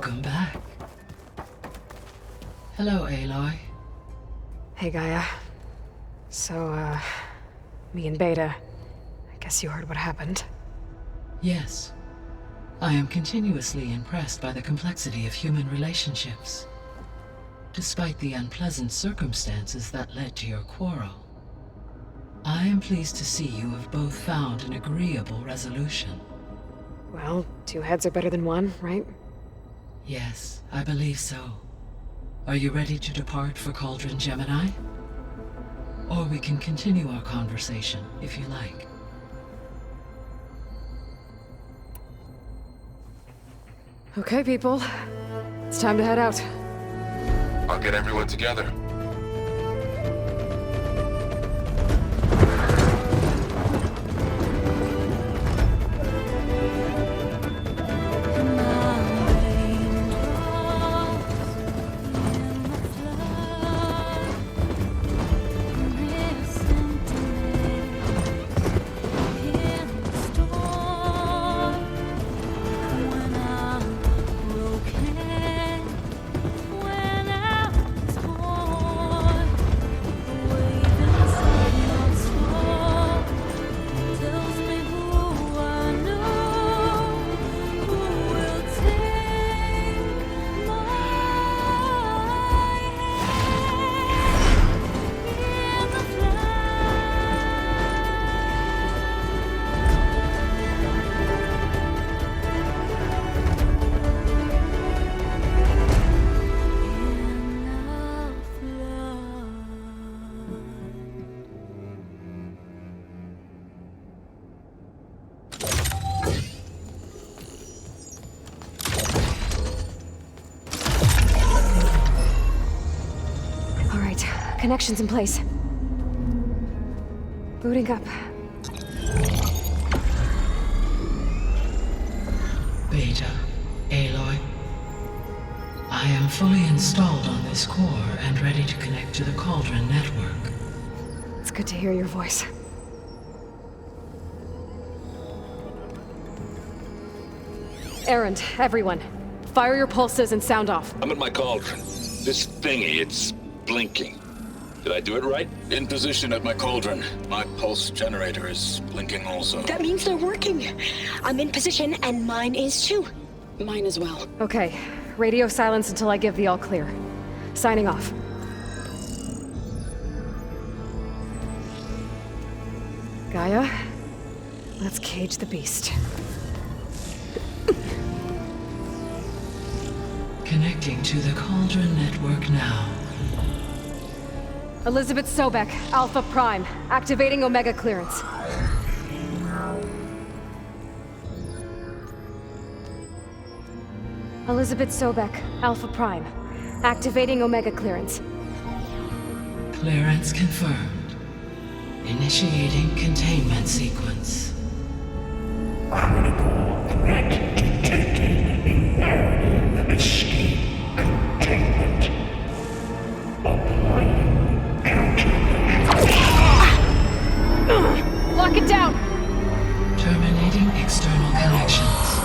Welcome back. Hello, Aloy. Hey, Gaia. So, me and Beta, I guess you heard what happened. Yes. I am continuously impressed by the complexity of human relationships. Despite the unpleasant circumstances that led to your quarrel, I am pleased to see you have both found an agreeable resolution. Well, 2 heads are better than 1, right? Yes, I believe so. Are you ready to depart for Cauldron Gemini? Or we can continue our conversation, if you like. Okay, people. It's time to head out. I'll get everyone together. Connections in place. Booting up. Beta, Aloy. I am fully installed on this core and ready to connect to the Cauldron network. It's good to hear your voice. Errand, everyone. Fire your pulses and sound off. I'm at my cauldron. This thingy, it's blinking. Did I do it right? In position at my cauldron. My pulse generator is blinking also. That means they're working. I'm in position and mine is too. Mine as well. Okay. Radio silence until I give the all clear. Signing off. Gaia, let's cage the beast. Connecting to the Cauldron network now. Elizabeth Sobek, Alpha Prime, activating Omega clearance. Elizabeth Sobek, Alpha Prime, activating Omega clearance. Clearance confirmed. Initiating containment sequence. Critical threat detected. Imperative escape containment. Applying Lock it down! Terminating external connections.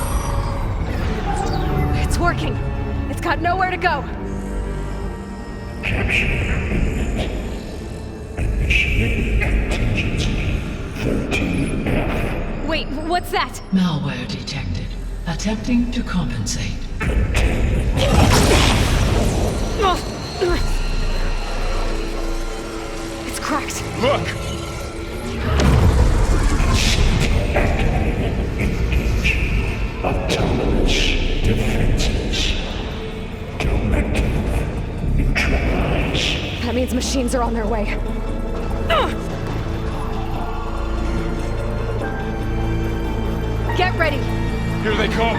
It's working. It's got nowhere to go. Capture imminent. Initiating contingency 13F. Wait, what's that? Malware detected. Attempting to compensate. It's cracked. Look! Engage. Autonomous defenses. Directive. Neutralize. That means machines are on their way. Get ready! Here they come!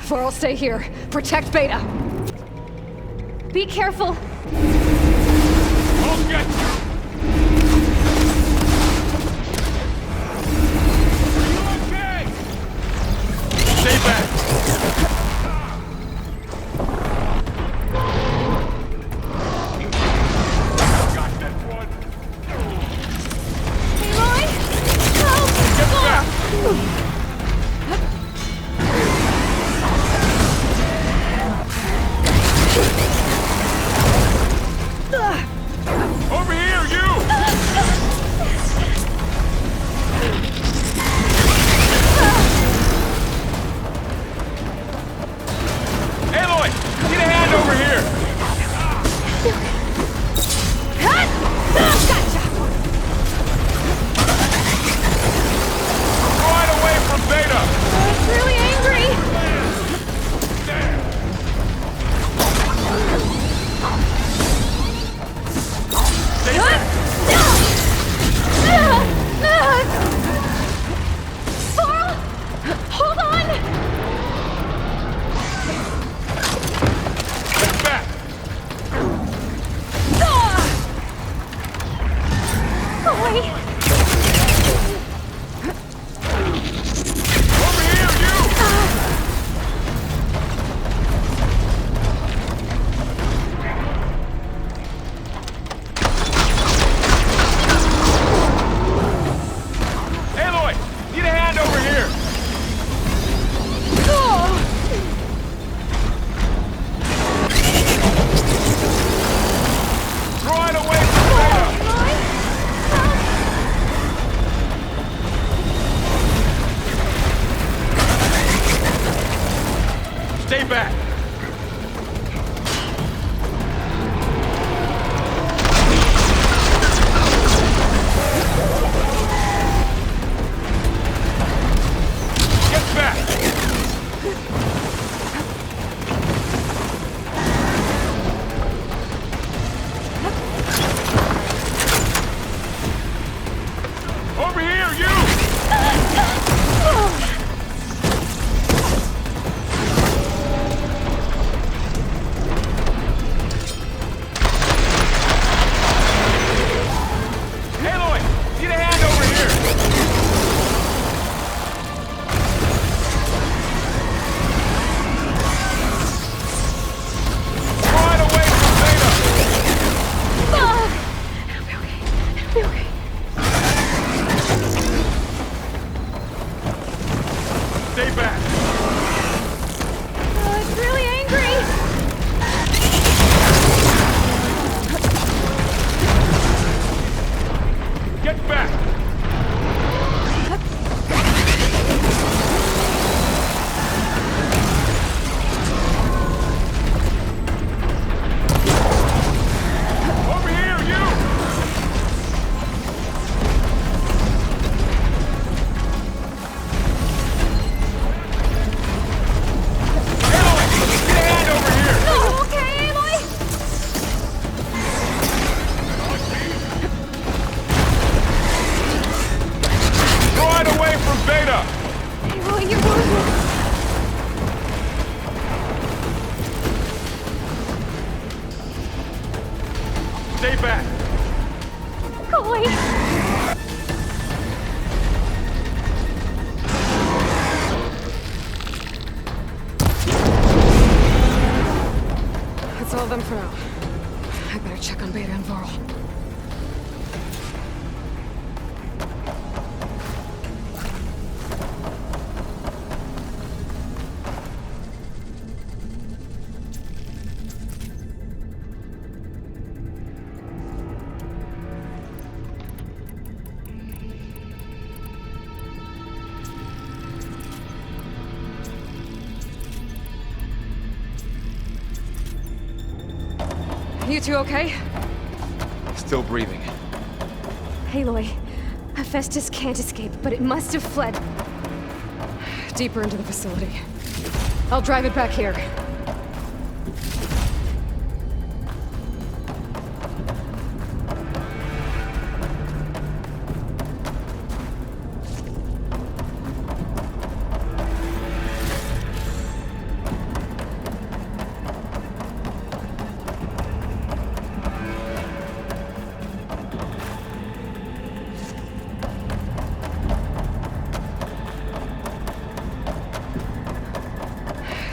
Vor'll stay here. Protect Beta. Be careful! I'll get you! Okay! Stay back! Got that one! Aloy! Help! Get back! here, you! Aloy! Get a hand over here! Gotcha! Right away from Beta! It's really angry! Stay back! Sorrel! Hold on! Stay back! Boy! Over here, you! Aloy! Need a hand over here! Right away from Beta! Stay back! Get back! Over here, you! Aloy! Need a hand over here! Right away from Beta! Be okay. Stay back! It's really angry! Get back! Over here, you! Aloy! Get a hand over here! Okay, Aloy? Right away from Beta! Aloy, you're wounded. Stay back! Aloy! That's all of them for now. I better check on Beta and Varl. You two okay? Still breathing. Aloy, Hephaestus can't escape, but it must have fled deeper into the facility. I'll drive it back here.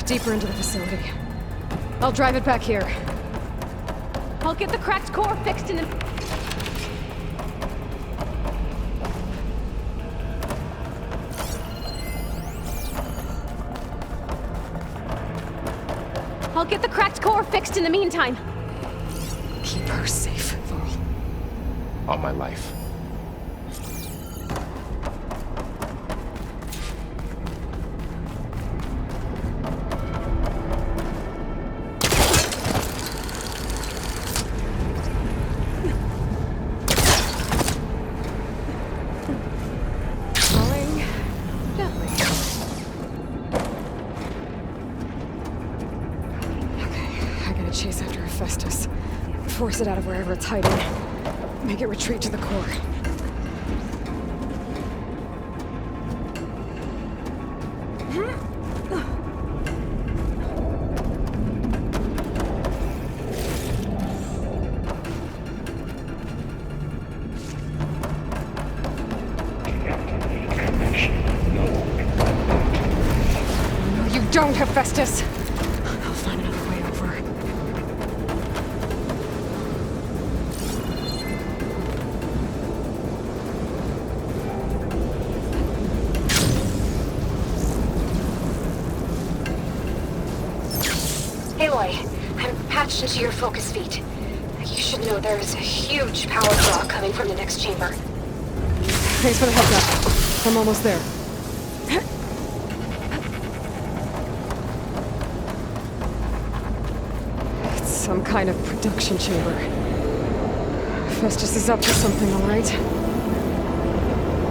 Deeper into the facility. I'll drive it back here. I'll get the cracked core fixed in a... I'll get the cracked core fixed in the meantime. Keep her safe, Varl. on my life. Falling gently. Okay, I gotta chase after Hephaestus. Force it out of wherever it's hiding. Make it retreat to the core. No, you don't, Hephaestus! I'll find another way over. Aloy, I'm patched into your focus feed. You should know there's a huge power draw coming from the next chamber. Thanks for the heads up. I'm almost there. It's some kind of production chamber. Hephaestus is up to something, all right?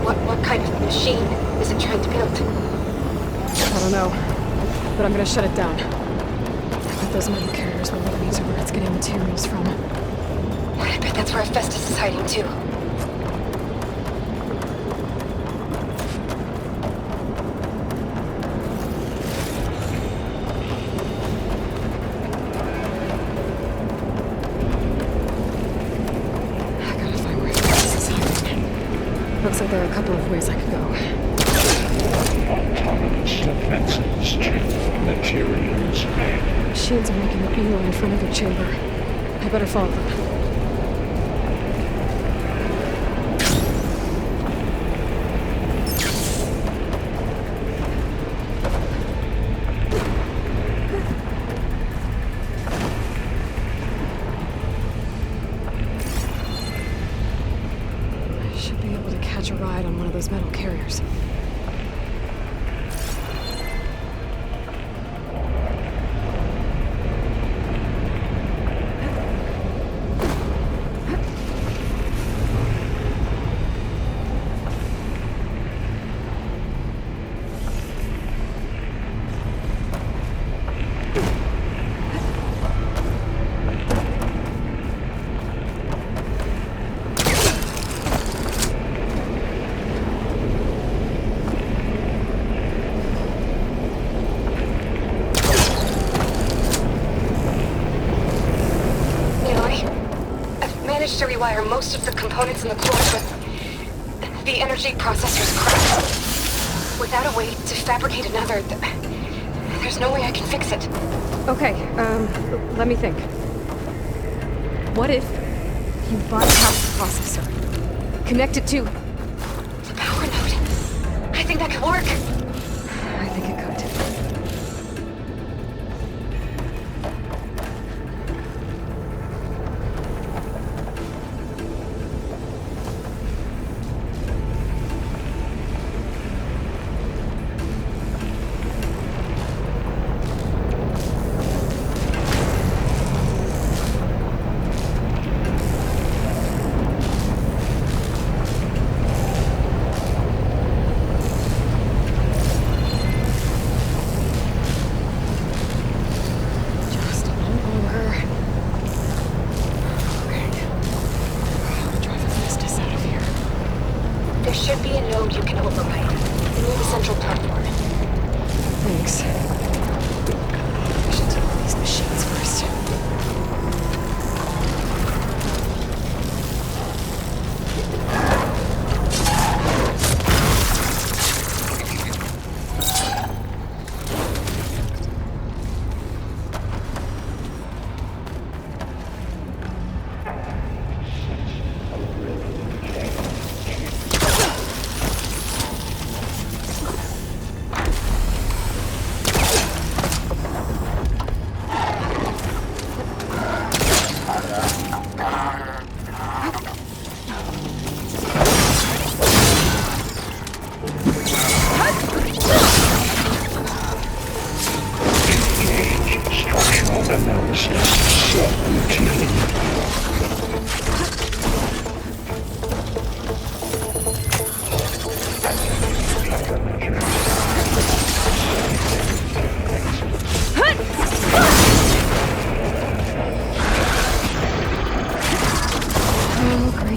What kind of machine is it trying to build? I don't know, but I'm gonna shut it down. I bet those metal carriers will lead me to where it's getting materials from. I bet that's where Hephaestus is hiding too. I gotta find where Hephaestus is hiding. Looks like there are a couple of ways I could go. Autonomous defenses chamber materials. Machines are making a beeline for another chamber. I better follow them. I should be able to catch a ride on one of those metal carriers. To rewire most of the components in the core, but the energy processor's cracked. Without a way to fabricate another, there's no way I can fix it. Okay, let me think. What if you bypass the processor? Connect it to... The power node. I think that could work. I think it could. There should be a node you can override. Near the central platform. Thanks. I should deal with these machines first.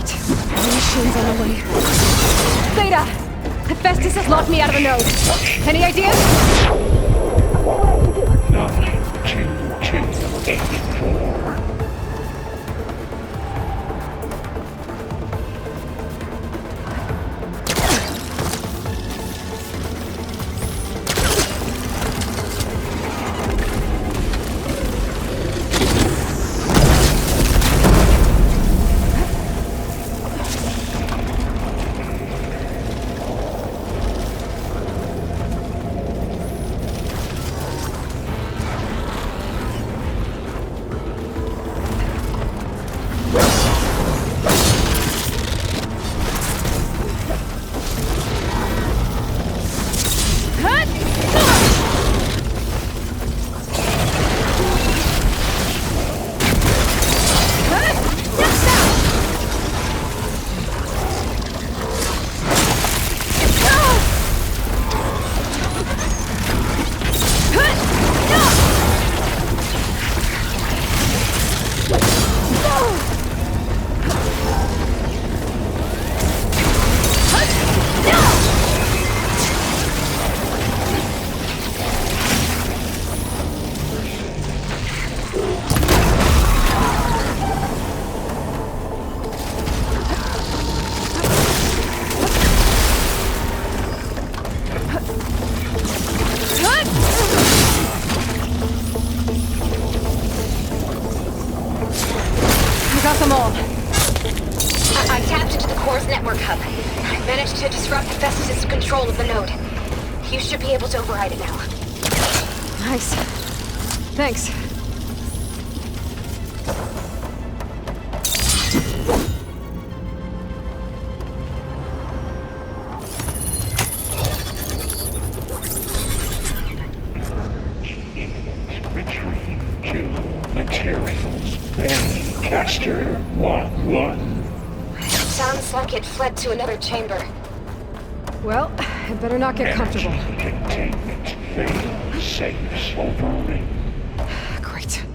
Great. The machine's on the way. Beta! Hephaestus has locked me out of the node. Any ideas? 92284. I tapped into the core's network hub. I managed to disrupt Hephaestus' control of the node. You should be able to override it now. Nice. Thanks. Retrieve to materials. Caster 1-1. Sounds like it fled to another chamber. Well, I better not get comfortable. Containment failed. Safes overrunning. Great.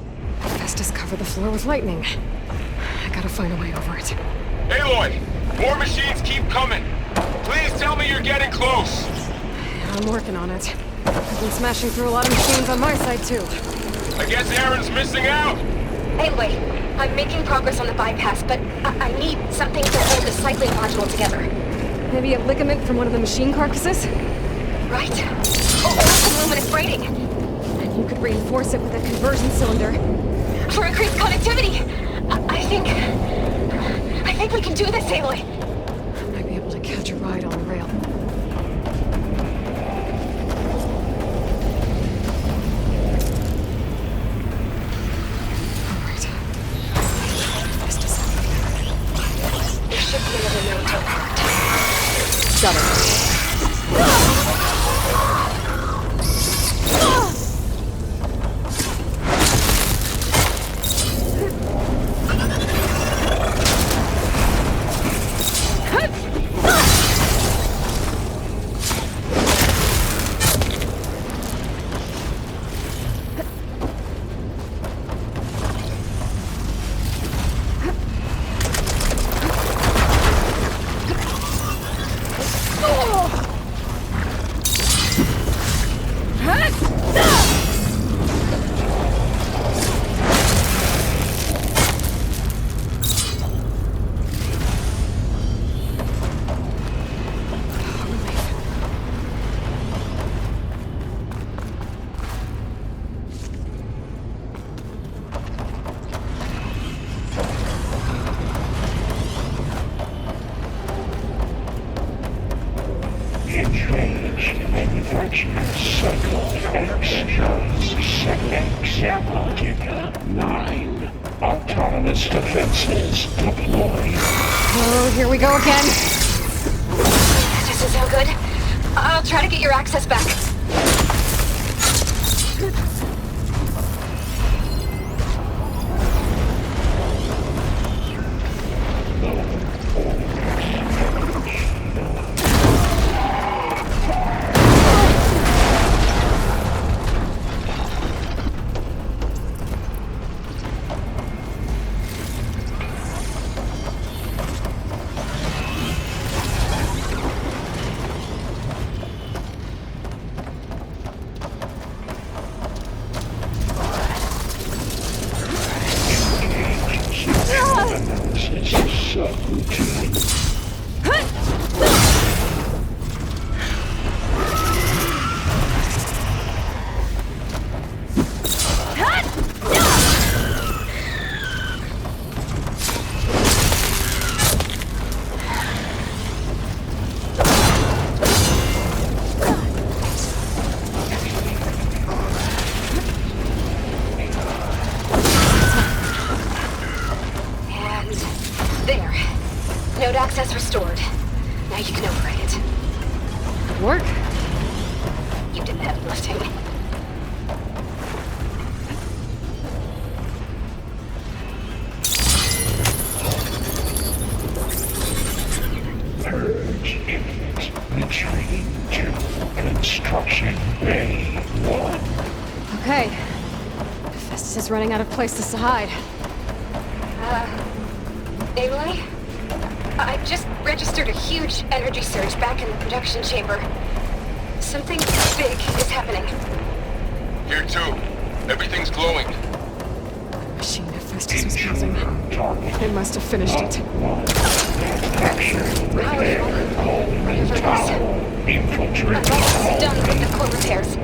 Hephaestus covered the floor with lightning. I gotta find a way over it. Aloy! More machines keep coming! Please tell me you're getting close! I'm working on it. I've been smashing through a lot of machines on my side, too. I guess Aaron's missing out! Anyway, I'm making progress on the bypass, but I need something to hold the cycling module together. Maybe a ligament from one of the machine carcasses? Right. Or some luminous braiding. And you could reinforce it with a conversion cylinder. For increased connectivity! I think we can do this, Aloy. I might be able to catch a ride on the rail. Got it. Autonomous defenses deployed. Oh, here we go again. This is no good. I'll try to get your access back. And there. Node access restored. Now you can override it. Work? You did the heavy lifting. Purge imminent. Retreating to Construction Bay 1. Okay. Hephaestus is running out of places to hide. Aloy? I just registered a huge energy surge back in the production chamber. Something big is happening. Here too. Everything's glowing. Machine Hephaestus was using. Target They must have finished it. 1. Capture, repair, Coleman Tower. Infiltrate I'm almost done with the core repairs.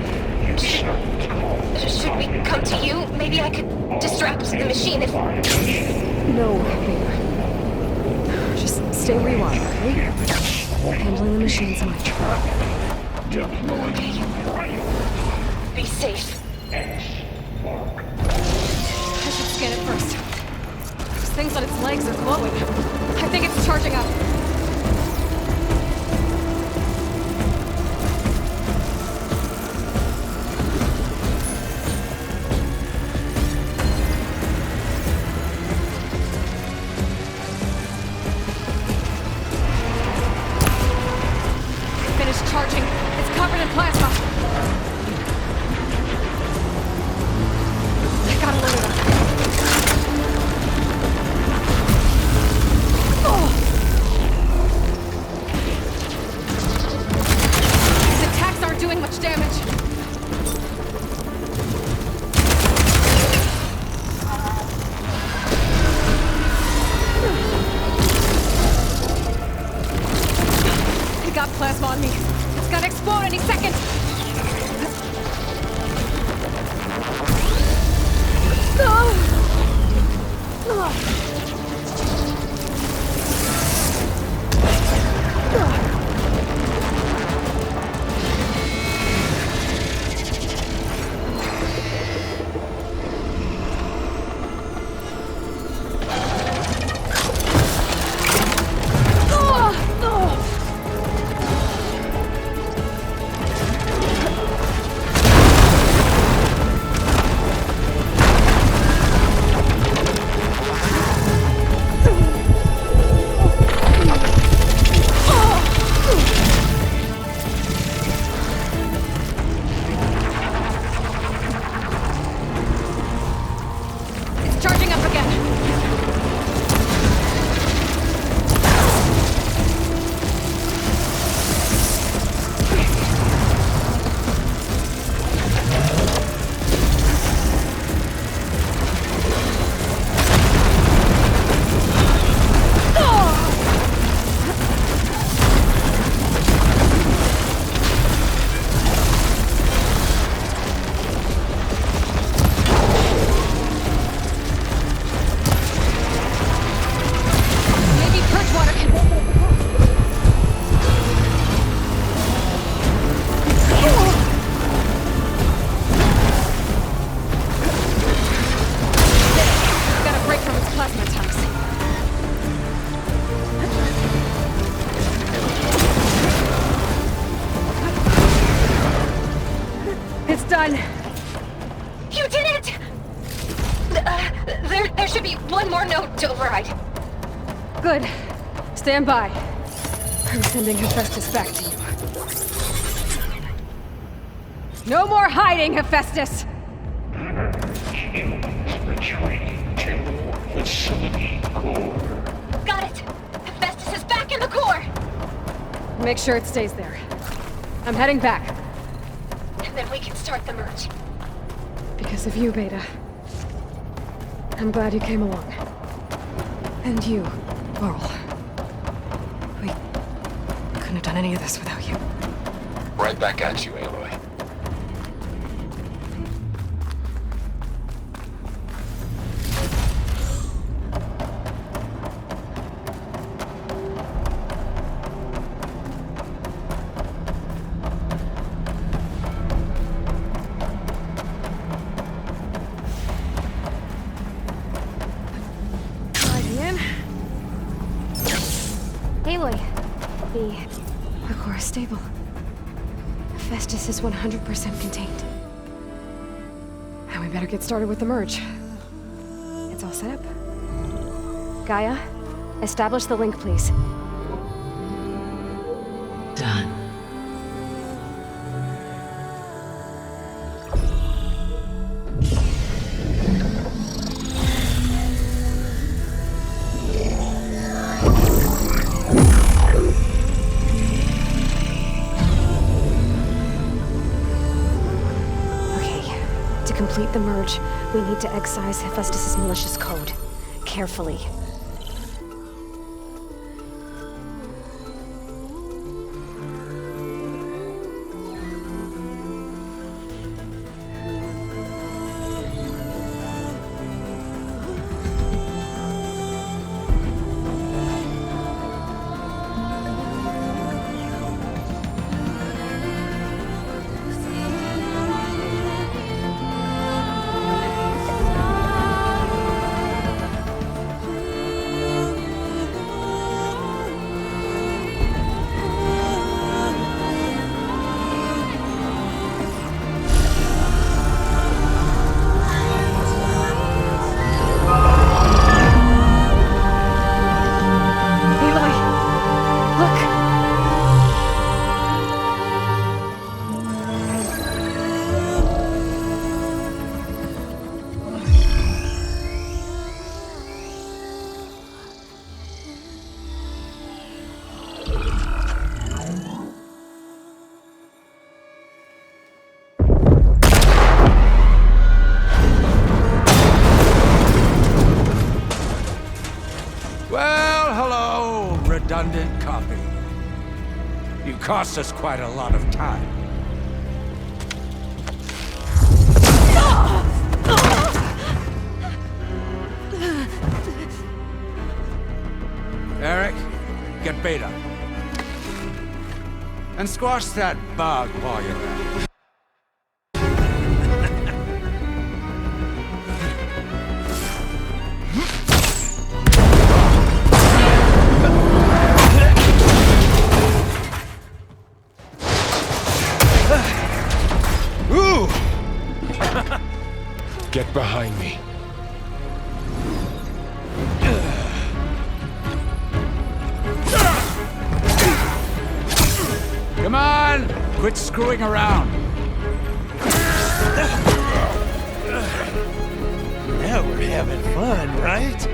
Insert call. Should we come to you? Maybe I could distract the machine if... No, Vader. Just stay where you are, okay? Handling the machine's my job. Be safe. I should scan it first. Those things on its legs are glowing. I think it's charging up. Finished charging. It's covered in plasma. I gotta load it up. These attacks aren't doing much damage. I got plasma on me. It's gonna explode any second. Charging up again. Done. You did it! There should be one more node to override. Good. Stand by. I'm sending Hephaestus back to you. No more hiding, Hephaestus! Humans retreating to facility core. Got it! Hephaestus is back in the core! Make sure it stays there. I'm heading back. And then we can start the merge. Because of you, Beta. I'm glad you came along. And you, Carl. couldn't have done any of this without you. Right back at you, Aloy. Aloy, the core is stable. Hephaestus is 100% contained. And we better get started with the merge. It's all set up. Gaia, establish the link, please. Done. To complete the merge, we need to excise Hephaestus' malicious code. Carefully. Redundant copy. You cost us quite a lot of time. Eric, get Beta. And squash that bug while you're at it. Get behind me. Come on! Quit screwing around. Now we're having fun, right?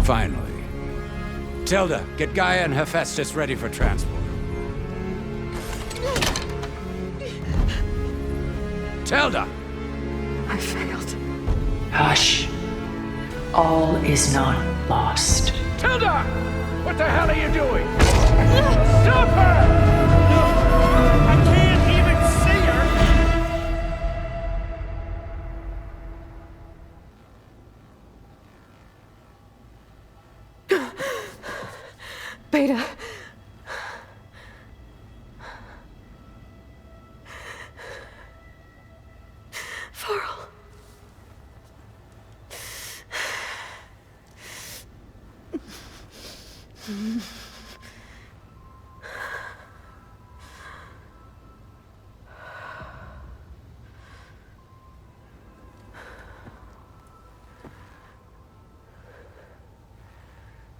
Finally. Tilda, get Gaia and Hephaestus ready for transport. Tilda! I failed. Hush. All is not lost. Tilda! What the hell are you doing? Stop her! I can't even see her! Beta. Farrell.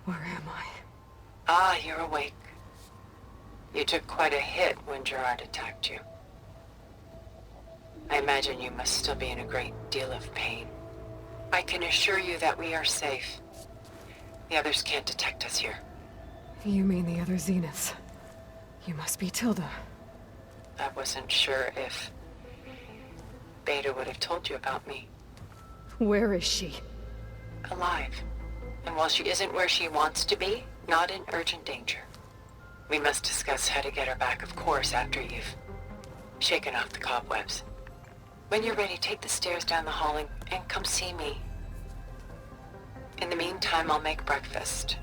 Where am I? Ah, you're awake. You took quite a hit when Gerard attacked you. I imagine you must still be in a great deal of pain. I can assure you that we are safe. The others can't detect us here. You mean the other Zeniths? You must be Tilda. I wasn't sure if Beta would have told you about me. Where is she? Alive. And while she isn't where she wants to be, not in urgent danger. We must discuss how to get her back, of course, after you've shaken off the cobwebs. When you're ready, take the stairs down the hall and come see me. In the meantime, I'll make breakfast.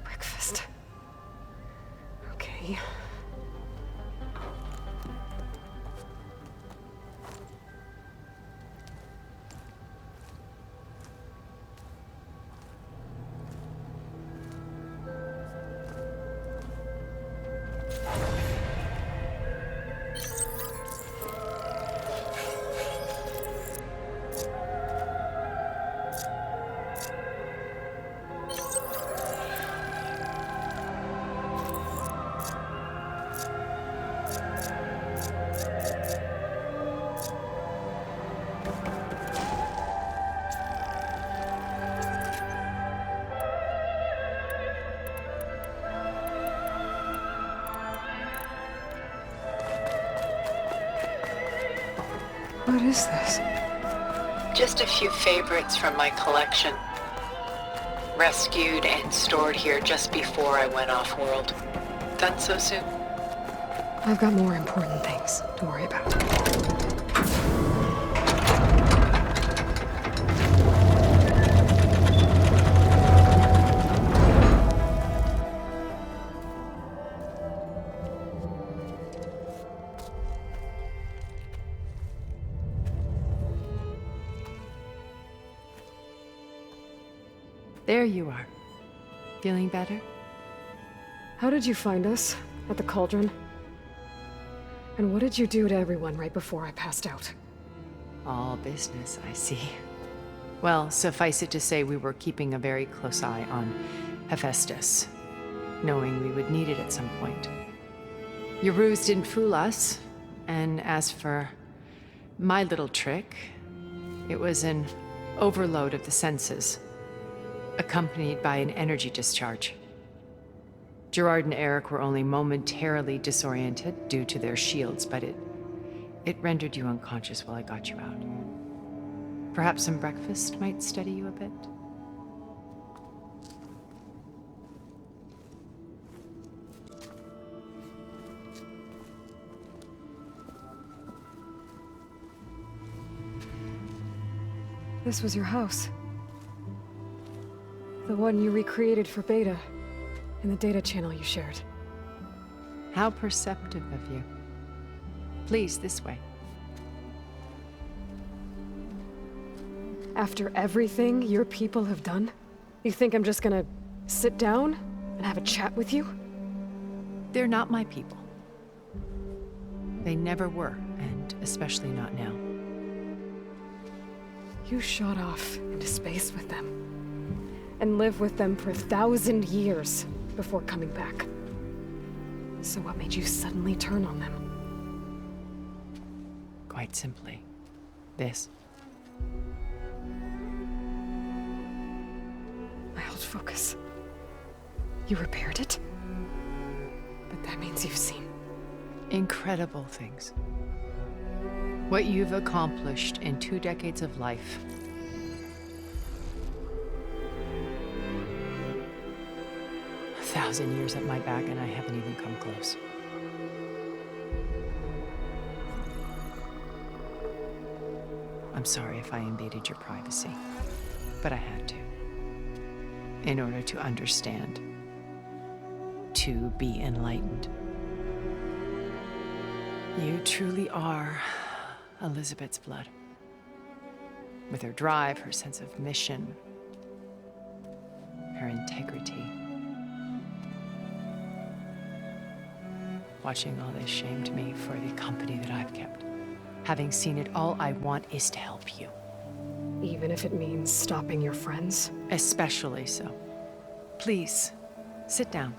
Breakfast. Okay. What is this? Just a few favorites from my collection. Rescued and stored here just before I went off-world. Done so soon? I've got more important things to worry about. There you are. Feeling better? How did you find us? At the cauldron? And what did you do to everyone right before I passed out? All business, I see. Well, suffice it to say we were keeping a very close eye on HEPHAESTSUS, knowing we would need it at some point. Your ruse didn't fool us, and as for my little trick, it was an overload of the senses, accompanied by an energy discharge. Gerard and Eric were only momentarily disoriented due to their shields, but it rendered you unconscious while I got you out. Perhaps some breakfast might steady you a bit? This was your house. The one you recreated for Beta, in the data channel you shared. How perceptive of you. Please, this way. After everything your people have done, you think I'm just gonna sit down and have a chat with you? They're not my people. They never were, and especially not now. You shot off into space with them, and lived with them for 1,000 years before coming back. So what made you suddenly turn on them? Quite simply, this. My old focus. You repaired it? But that means you've seen incredible things. What you've accomplished in 2 decades of life. A 1,000 years at my back and I haven't even come close. I'm sorry if I invaded your privacy, but I had to. In order to understand. To be enlightened. You truly are Elizabeth's blood. With her drive, her sense of mission, her integrity. Watching all this shamed me for the company that I've kept. Having seen it, all I want is to help you. even if it means stopping your friends? Especially so. Please, sit down.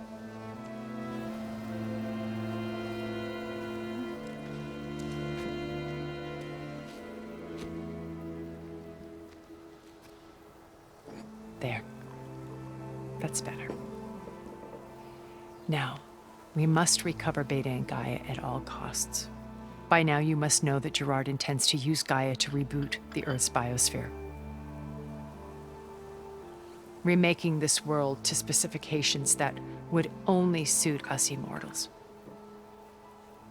There. That's better. Now, we must recover Beta and Gaia at all costs. By now, you must know that Gerard intends to use Gaia to reboot the Earth's biosphere, remaking this world to specifications that would only suit us immortals.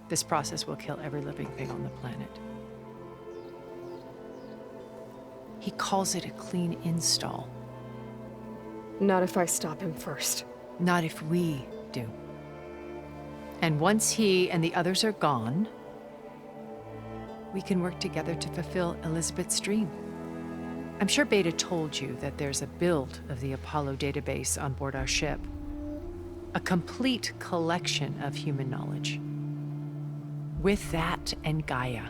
This process will kill every living thing on the planet. He calls it a clean install. Not if I stop him first. Not if we do. And once he and the others are gone, we can work together to fulfill Elizabeth's dream. I'm sure Beta told you that there's a build of the Apollo database on board our ship. A complete collection of human knowledge. With that and Gaia,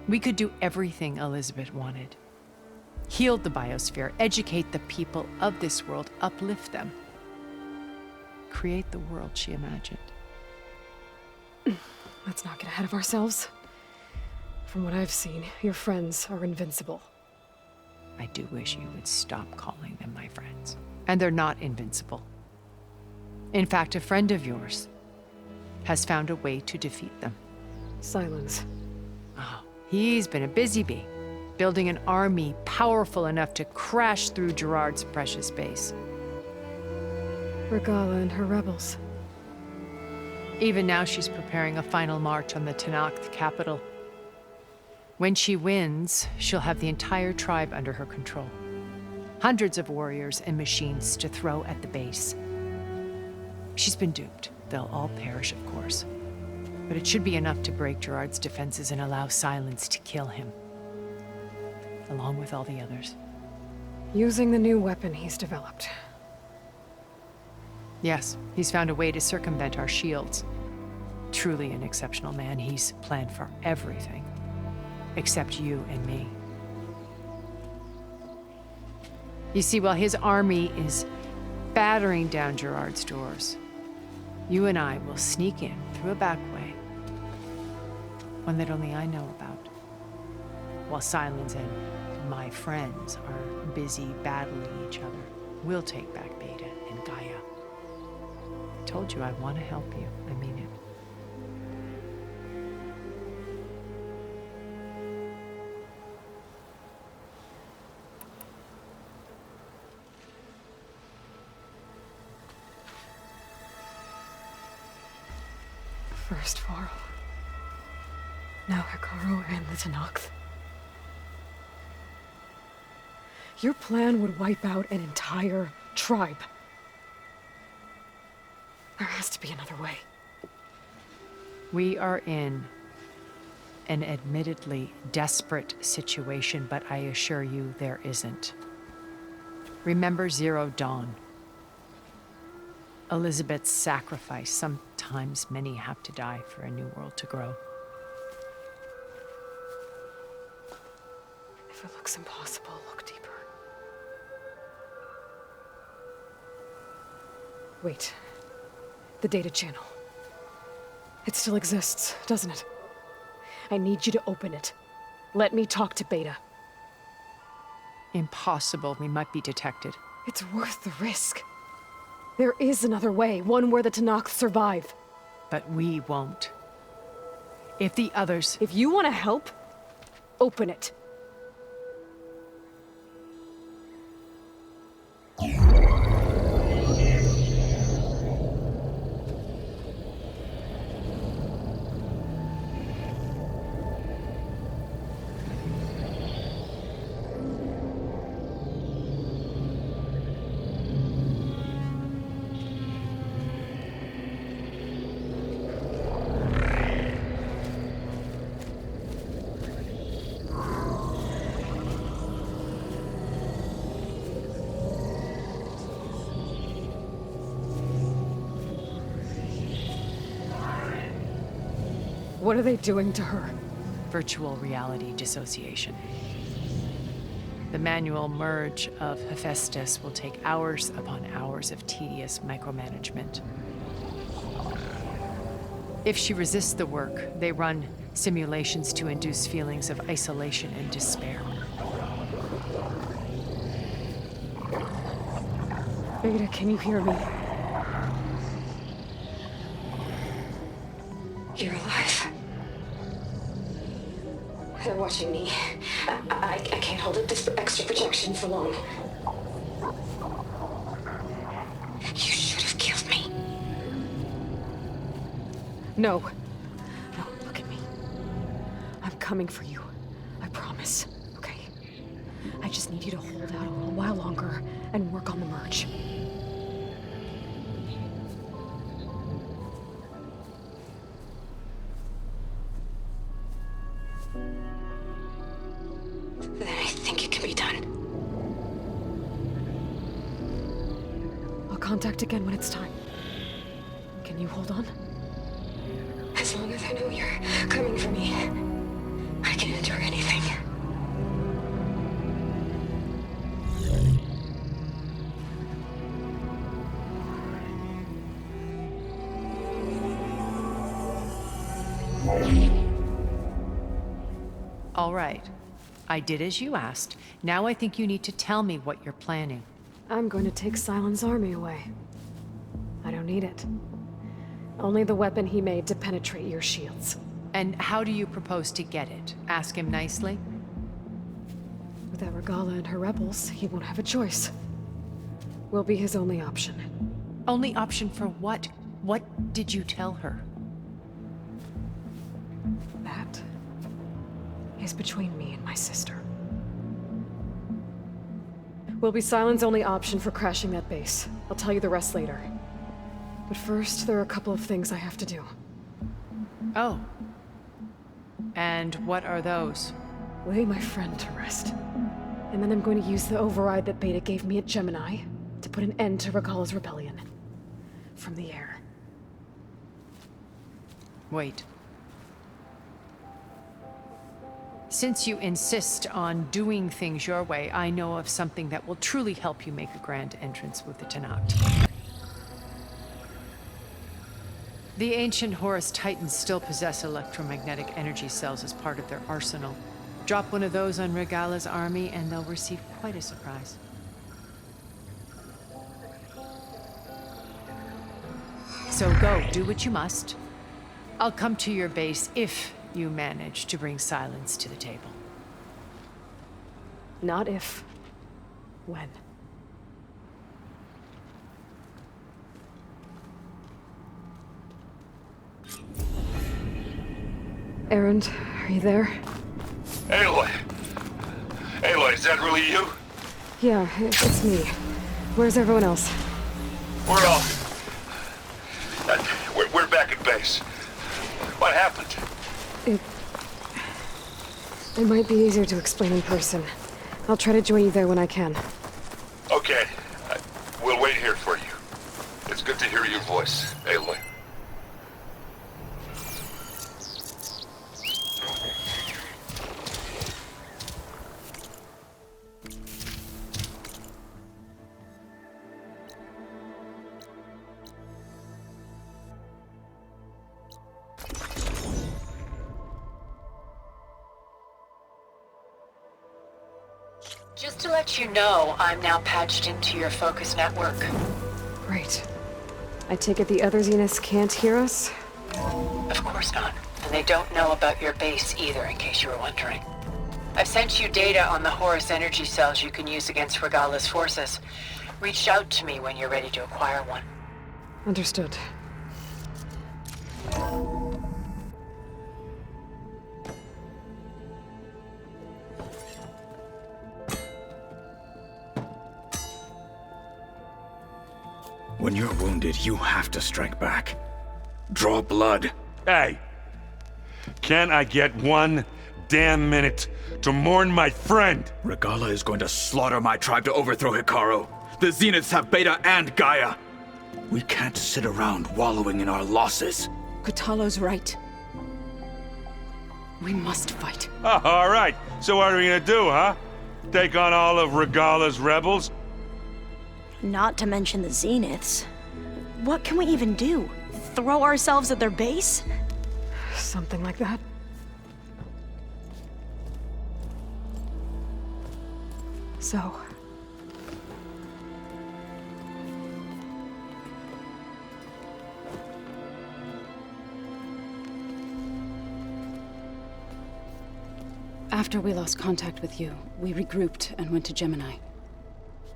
we could do everything Elizabeth wanted. Heal the biosphere, educate the people of this world, uplift them. Create the world she imagined. Let's not get ahead of ourselves. From what I've seen, your friends are invincible. I do wish you would stop calling them my friends. And they're not invincible. In fact, a friend of yours has found a way to defeat them. Silence. Oh, he's been a busy bee, building an army powerful enough to crash through Gerard's precious base. Regala and her rebels. Even now, she's preparing a final march on the Tenakth capital. When she wins, she'll have the entire tribe under her control. Hundreds of warriors and machines to throw at the base. She's been duped. They'll all perish, of course. But it should be enough to break Gerard's defenses and allow Silence to kill him. Along with all the others. Using the new weapon he's developed. Yes, he's found a way to circumvent our shields. Truly an exceptional man. He's planned for everything. Except you and me. You see, while his army is battering down Gerard's doors, you and I will sneak in through a back way. One that only I know about. While Silence and my friends are busy battling each other, we'll take back Beta and Gaia. I told you I want to help you. I mean it. First Varl. Now Hekarro and the Tenakth. Your plan would wipe out an entire tribe. There has to be another way. We are in an admittedly desperate situation, but I assure you there isn't. Remember Zero Dawn. Elizabeth's sacrifice. Sometimes many have to die for a new world to grow. If it looks impossible, look deeper. Wait. The data channel. It still exists, doesn't it? I need you to open it. Let me talk to Beta. Impossible. We might be detected. It's worth the risk. There is another way, one where the Tenakth survive. But we won't. If the others... If you want to help, open it. What are they doing to her? Virtual reality dissociation. The manual merge of HEPHAESTSUS will take hours upon hours of tedious micromanagement. If she resists the work, they run simulations to induce feelings of isolation and despair. Beta, can you hear me? You're alive. They're watching me. I can't hold up this extra projection for long. You should have killed me. No. No, look at me. I'm coming for you. I promise. Okay? I just need you to hold out a little while longer and work on the merge. Then I think it can be done. I'll contact again when it's time. Can you hold on? As long as I know you're coming for me, I can endure anything. All right. I did as you asked. Now I think you need to tell me what you're planning. I'm going to take Silent's army away. I don't need it. Only the weapon he made to penetrate your shields. And how do you propose to get it? Ask him nicely? Without Regala and her rebels, he won't have a choice. We'll be his only option. Only option for what? What did you tell her? That is between me and my sister. Will be Silent's only option for crashing that base. I'll tell you the rest later. But first, there are a couple of things I have to do. Oh. And what are those? Lay my friend to rest. And then I'm going to use the override that Beta gave me at Gemini to put an end to Regala's rebellion. From the air. Wait. Since you insist on doing things your way, I know of something that will truly help you make a grand entrance with the Tenakth. The ancient Horus Titans still possess electromagnetic energy cells as part of their arsenal. Drop one of those on Regala's army and they'll receive quite a surprise. So go, do what you must. I'll come to your base if you manage to bring Silence to the table. Not if. When. Erend, are you there? Aloy! Aloy, is that really you? Yeah, it's me. Where's everyone else? We're all... We're back at base. What happened? It might be easier to explain in person. I'll try to join you there when I can. Okay. We'll wait here for you. It's good to hear your voice, Aloy. Just to let you know, I'm now patched into your focus network. Great. I take it the other Zeniths can't hear us? Of course not. And they don't know about your base either, in case you were wondering. I've sent you data on the Horus energy cells you can use against Regala's forces. Reach out to me when you're ready to acquire one. Understood. When you're wounded, you have to strike back. Draw blood. Hey! Can I get one damn minute to mourn my friend? Regala is going to slaughter my tribe to overthrow Hikaru. The Zeniths have Beta and Gaia. We can't sit around wallowing in our losses. Kutalo's right. We must fight. Oh, all right. So what are we gonna do, huh? Take on all of Regala's rebels? Not to mention the Zeniths. What can we even do? Throw ourselves at their base? Something like that. So... After we lost contact with you, we regrouped and went to Gemini.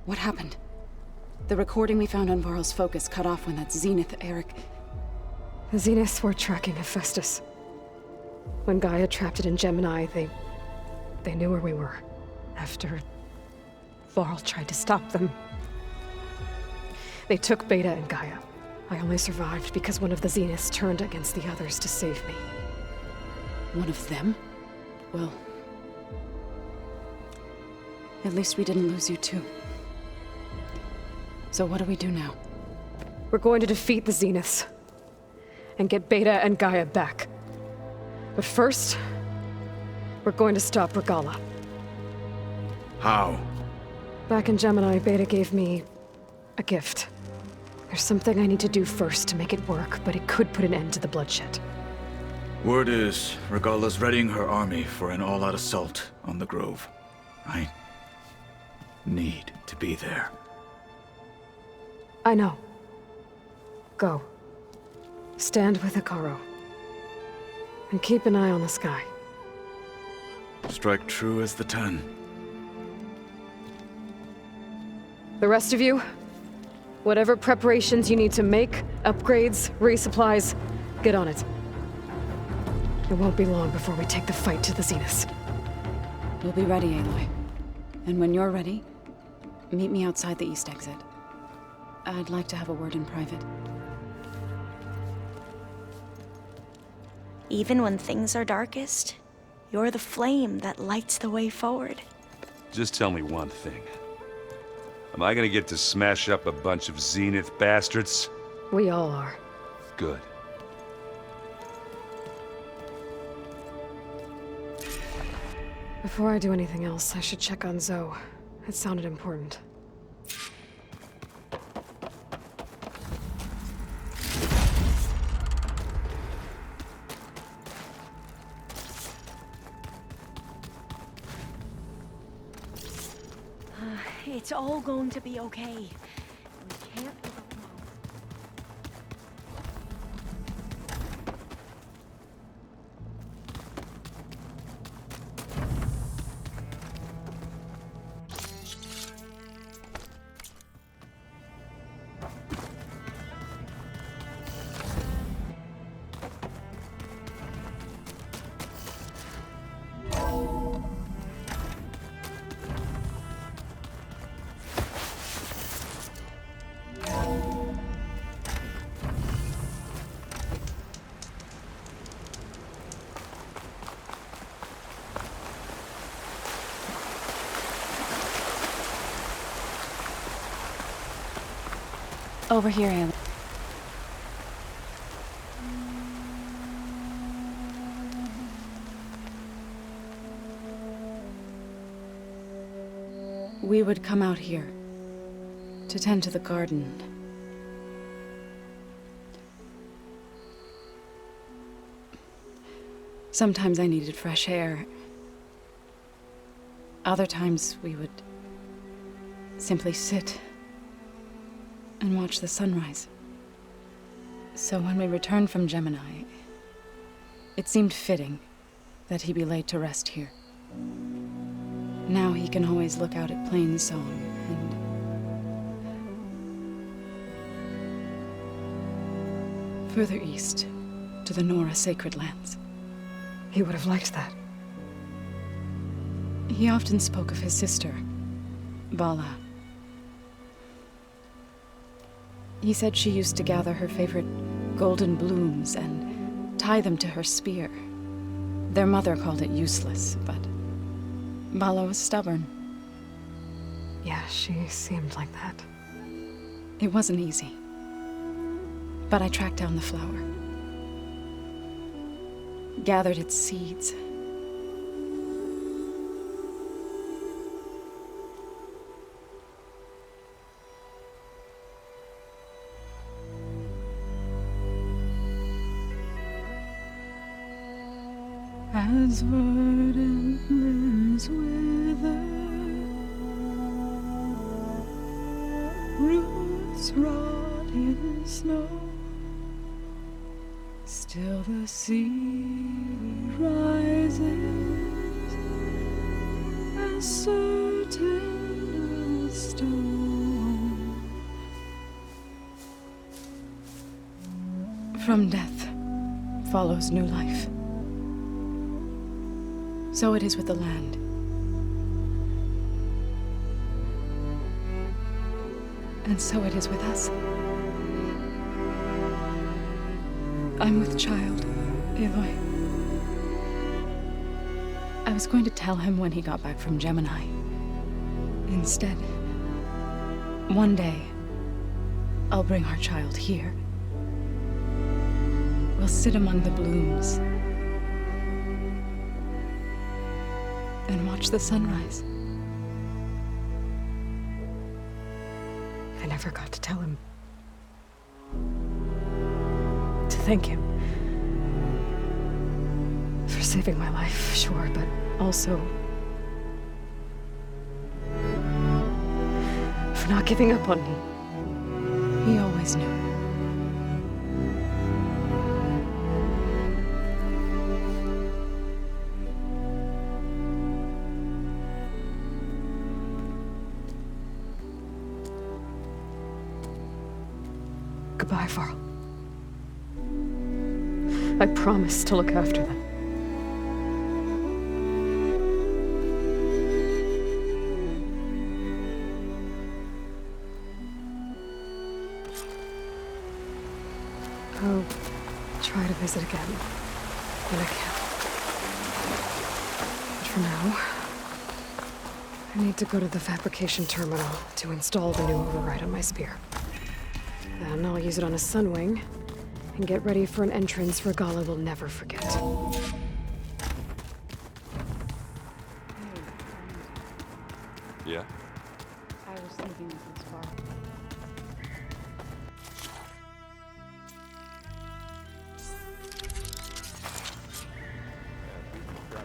What happened? The recording we found on Varl's focus cut off when that Zenith Eric... The Zeniths were tracking Hephaestus. When Gaia trapped it in Gemini, they knew where we were. After Varl tried to stop them, they took Beta and Gaia. I only survived because one of the Zeniths turned against the others to save me. One of them? Well... at least we didn't lose you too. So what do we do now? We're going to defeat the Zeniths. And get Beta and Gaia back. But first, we're going to stop Regala. How? Back in Gemini, Beta gave me a gift. There's something I need to do first to make it work, but it could put an end to the bloodshed. Word is, Regala's readying her army for an all-out assault on the Grove. I need to be there. I know. Go. Stand with Hepharo. And keep an eye on the sky. Strike true as the 10. The rest of you, whatever preparations you need to make, upgrades, resupplies, get on it. It won't be long before we take the fight to the Zeniths. We'll be ready, Aloy. And when you're ready, meet me outside the east exit. I'd like to have a word in private. Even when things are darkest, you're the flame that lights the way forward. Just tell me one thing. Am I gonna get to smash up a bunch of Zenith bastards? We all are. Good. Before I do anything else, I should check on Zoe. It sounded important. It's all going to be okay. We can't give up now. Over here, Aloy. We would come out here to tend to the garden. Sometimes I needed fresh air. Other times we would simply sit and watch the sunrise. So when we returned from Gemini, it seemed fitting that he be laid to rest here. Now he can always look out at Plainsong and further east to the Nora sacred lands. He would have liked that. He often spoke of his sister, Bala. He said she used to gather her favorite golden blooms and tie them to her spear. Their mother called it useless, but Bala was stubborn. Yeah, she seemed like that. It wasn't easy. But I tracked down the flower. Gathered its seeds. As verdant limbs wither, roots rot in snow, still the sea rises certain stone. From death follows new life. So it is with the land. And so it is with us. I'm with child, Aloy. I was going to tell him when he got back from Gemini. Instead, one day, I'll bring our child here. We'll sit among the blooms and watch the sunrise. I never got to tell him. To thank him. For saving my life, sure, but also for not giving up on me. He always knew. Goodbye, Varl. I promise to look after them. I'll try to visit again when I can. But for now, I need to go to the fabrication terminal to install the new override on my spear. Then I'll use it on a sunwing and get ready for an entrance Regala will never forget. Yeah? I was thinking this was far.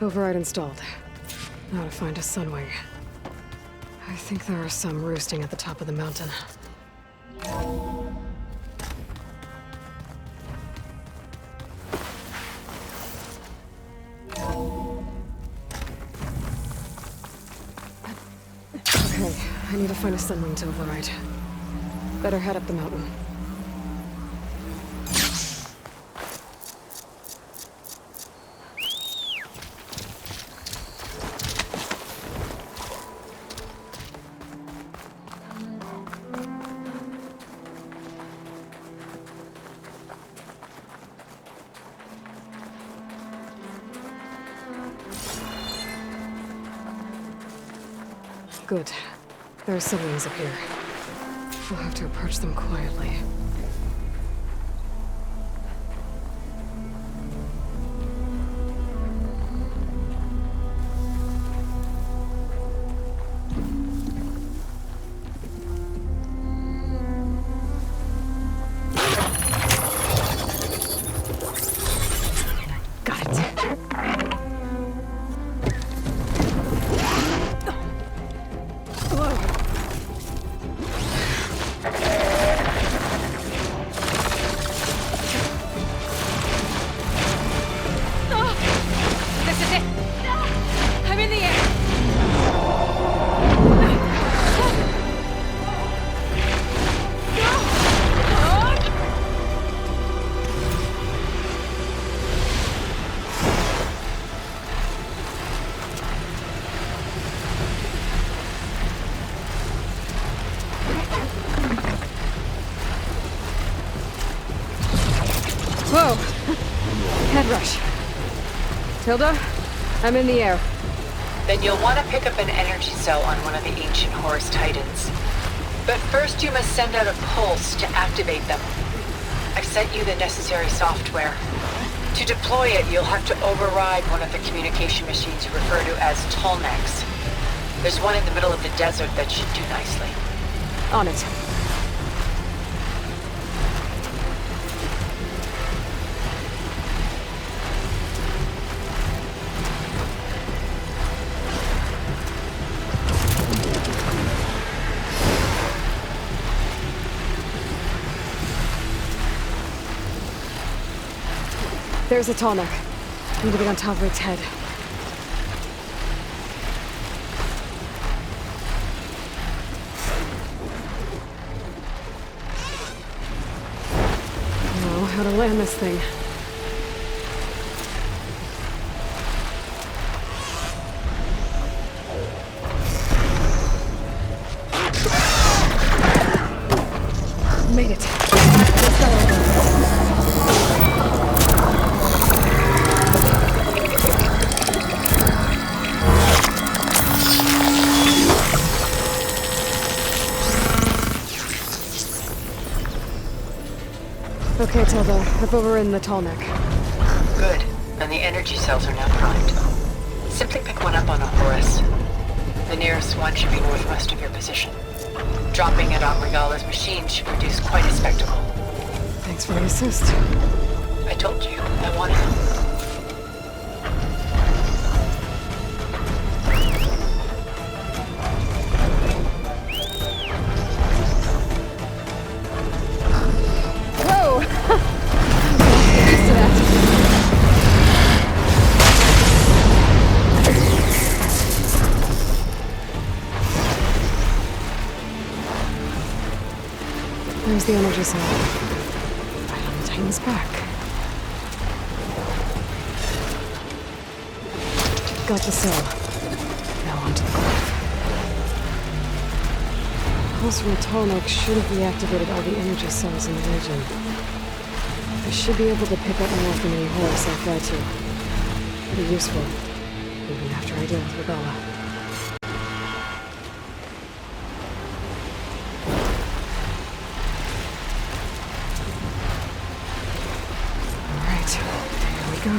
Override installed. Now to find a sunwing. I think there are some roosting at the top of the mountain. Okay, I need to find a sunwing to override. Better head up the mountain. Good. There are sunwings up here. We'll have to approach them quietly. Got it. Whoa! Head rush. Tilda, I'm in the air. Then you'll want to pick up an energy cell on one of the ancient Horus Titans. But first you must send out a pulse to activate them. I've sent you the necessary software. To deploy it, you'll have to override one of the communication machines you refer to as Tolnecs. There's one in the middle of the desert that should do nicely. On it. There's a Tolnec. Need to be on top of its head. how to land this thing. Made it. Let's go. Okay, Tilda. I've overridden the tall neck. Good. And the energy cells are now primed. Simply pick one up on a horse. The nearest one should be northwest of your position. Dropping it on Regala's machine should produce quite a spectacle. Thanks for the assist. I told you, I wanted it. Whoa! I'm used to that. There's the energy cell. Right on the Titan's back. Got the cell. Now onto the graph. Pulse from Tonic should have reactivated all the energy cells in the region. I should be able to pick up more from any horse I fly to. Pretty useful, even after I deal with Regala. Here we go.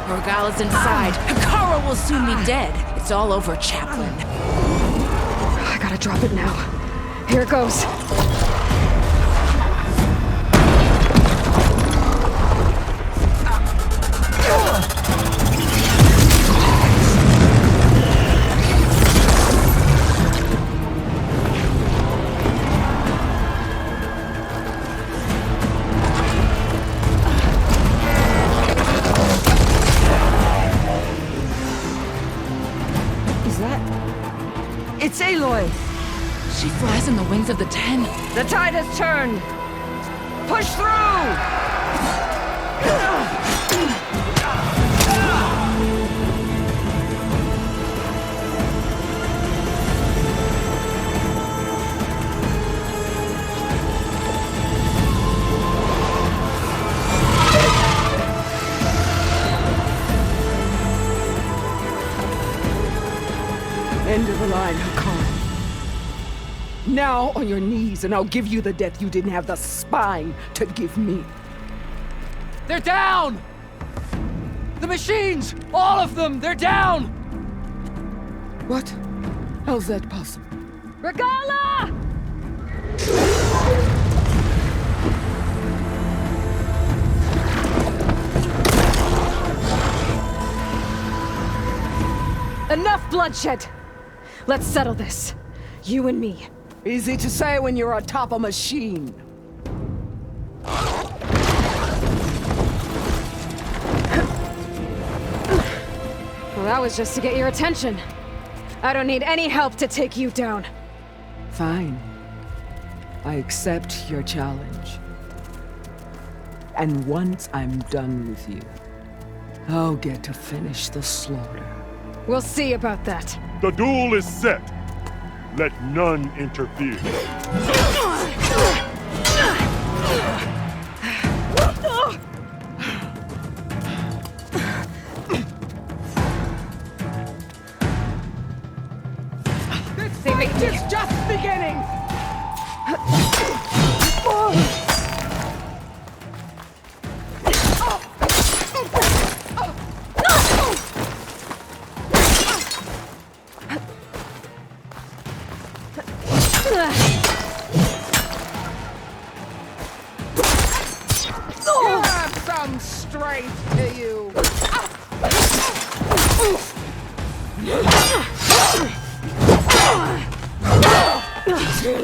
Regala's inside. Hekara will soon be dead. It's all over, Chaplain. I gotta drop it now. Here it goes. Is that... It's Aloy! She flies on the wings of the 10. The tide has turned! Push through! End of the line, Hekara. Now on your knees, and I'll give you the death you didn't have the spine to give me. They're down! The machines! All of them! They're down! What? How's that possible? Regala! Enough bloodshed! Let's settle this. You and me. Easy to say when you're atop a machine. Well, that was just to get your attention. I don't need any help to take you down. Fine. I accept your challenge. And once I'm done with you, I'll get to finish the slaughter. We'll see about that. The duel is set. Let none interfere. This fight is just beginning! You have some strength to you. Alright,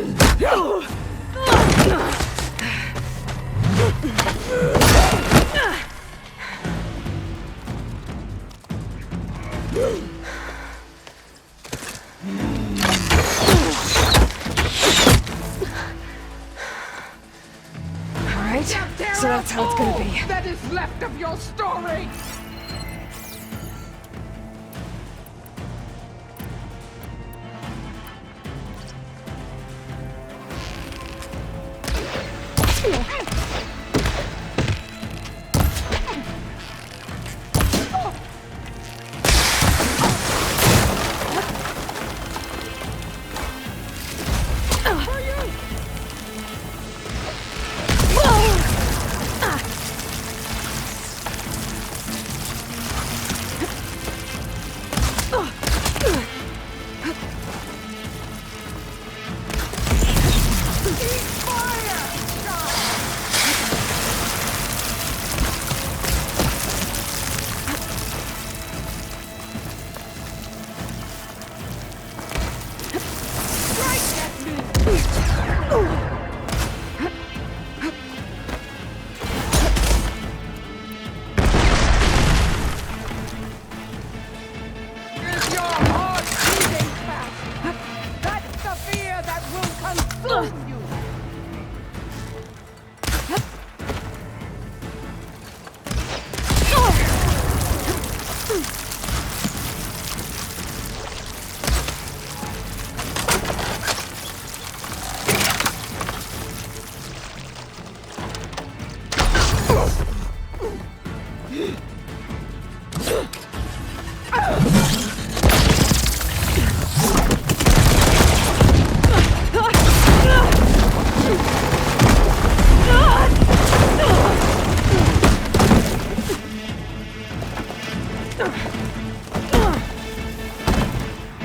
so that's how it's gonna be. That is left of your story!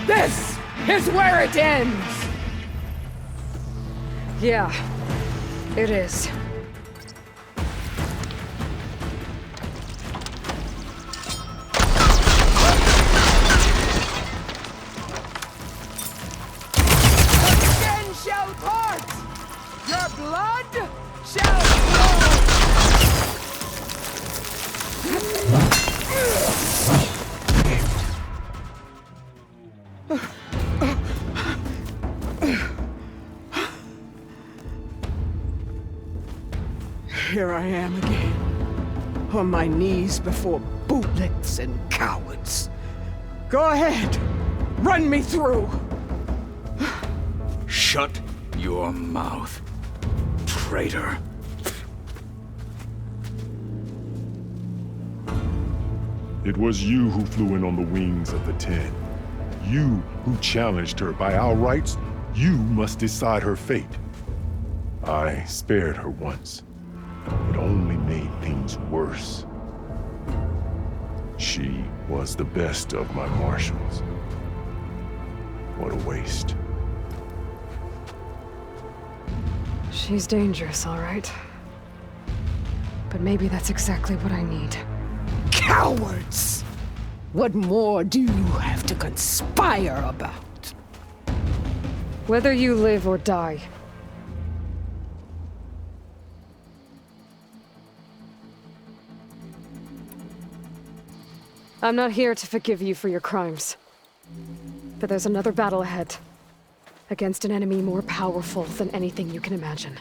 This is where it ends! Yeah, it is. Again shall part! Your blood shall flow! Here I am again, on my knees before bootlicks and cowards. Go ahead, run me through. Shut your mouth, traitor. It was you who flew in on the wings of the 10. You who challenged her. By our rights, you must decide her fate. I spared her once. It only made things worse. She was the best of my marshals. What a waste. She's dangerous, all right. But maybe that's exactly what I need. Cowards! What more do you have to conspire about? Whether you live or die. I'm not here to forgive you for your crimes. But there's another battle ahead. Against an enemy more powerful than anything you can imagine.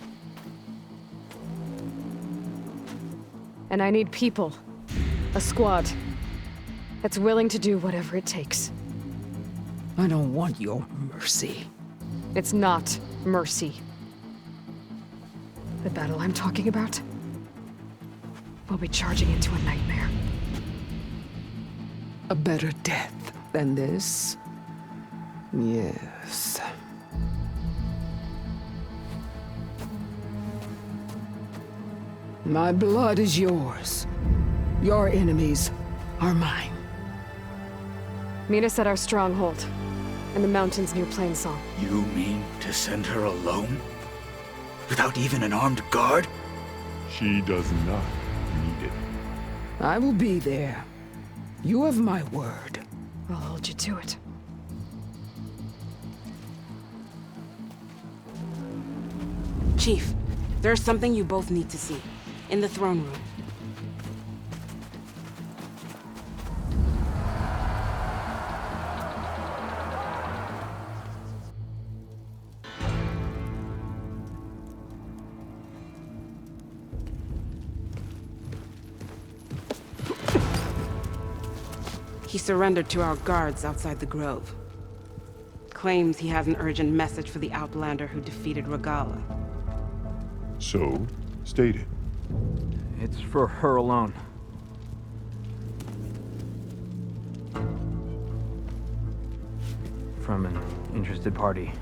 And I need people. A squad. That's willing to do whatever it takes. I don't want your mercy. It's not mercy. The battle I'm talking about will be charging into a nightmare. A better death than this? Yes. My blood is yours. Your enemies are mine. Meet us at our stronghold, in the mountains near Plainsong. You mean to send her alone? Without even an armed guard? She does not need it. I will be there. You have my word. I'll hold you to it. Chief, there's something you both need to see. In the throne room. He surrendered to our guards outside the grove. Claims he has an urgent message for the Outlander who defeated Regala. So, state it. It's for her alone. From an interested party.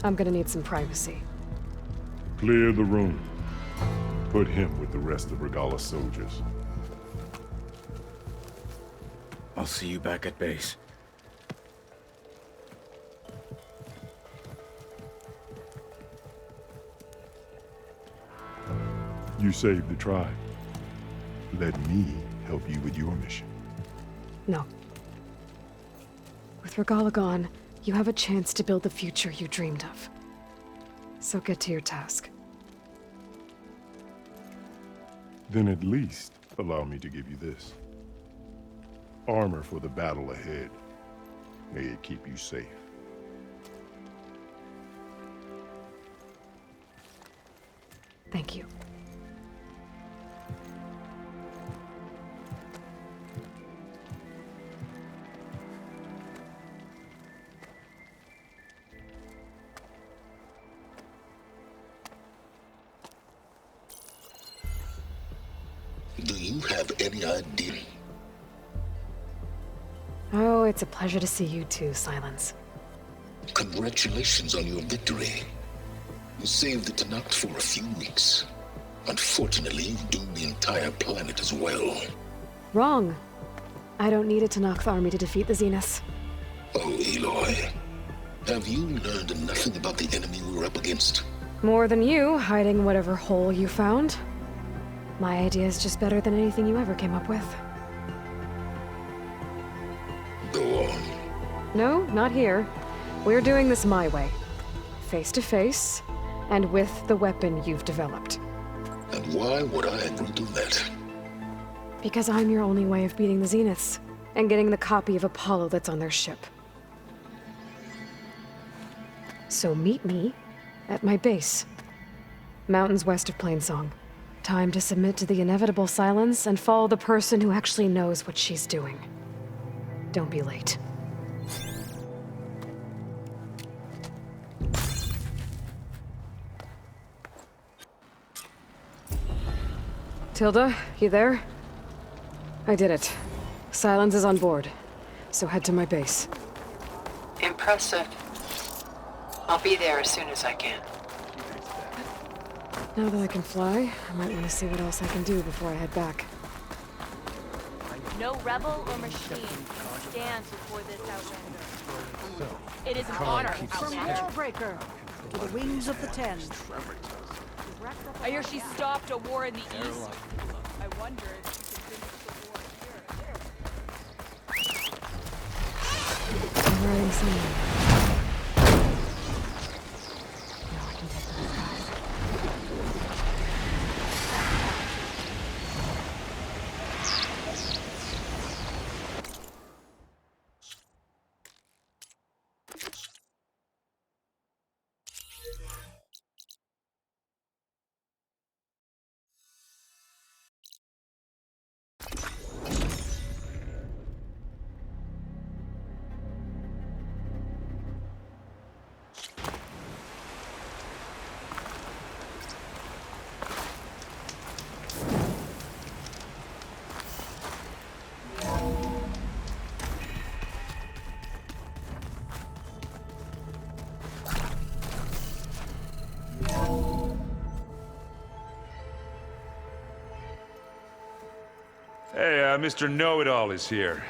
I'm gonna need some privacy. Clear the room. Put him with the rest of Regala's soldiers. I'll see you back at base. You saved the tribe. Let me help you with your mission. No. With Regala gone, you have a chance to build the future you dreamed of. So get to your task. Then at least allow me to give you this. Armor for the battle ahead. May it keep you safe. Thank you. Do you have any idea? Oh, it's a pleasure to see you too, Silence. Congratulations on your victory. You saved the Tanakh for a few weeks. Unfortunately, you doomed the entire planet as well. Wrong. I don't need a Tanakh army to defeat the Zeniths. Oh, Aloy. Have you learned nothing about the enemy we're up against? More than you, hiding whatever hole you found. My idea is just better than anything you ever came up with. Go on. No, not here. We're doing this my way. Face to face, and with the weapon you've developed. And why would I agree to that? Because I'm your only way of beating the Zeniths, and getting the copy of Apollo that's on their ship. So meet me at my base. Mountains west of Plainsong. Time to submit to the inevitable silence and follow the person who actually knows what she's doing. Don't be late. Tilda, you there? I did it. Silence is on board, so head to my base. Impressive. I'll be there as soon as I can. Now that I can fly, I might want to see what else I can do before I head back. No rebel or machine stands before this Outlander. It is an honor, From Outlander. Wallbreaker to the wings of the Ten. I hear she stopped a war in the east. I wonder if she can finish the war here. I'm riding somewhere. Hey, Mr. Know-It-All is here.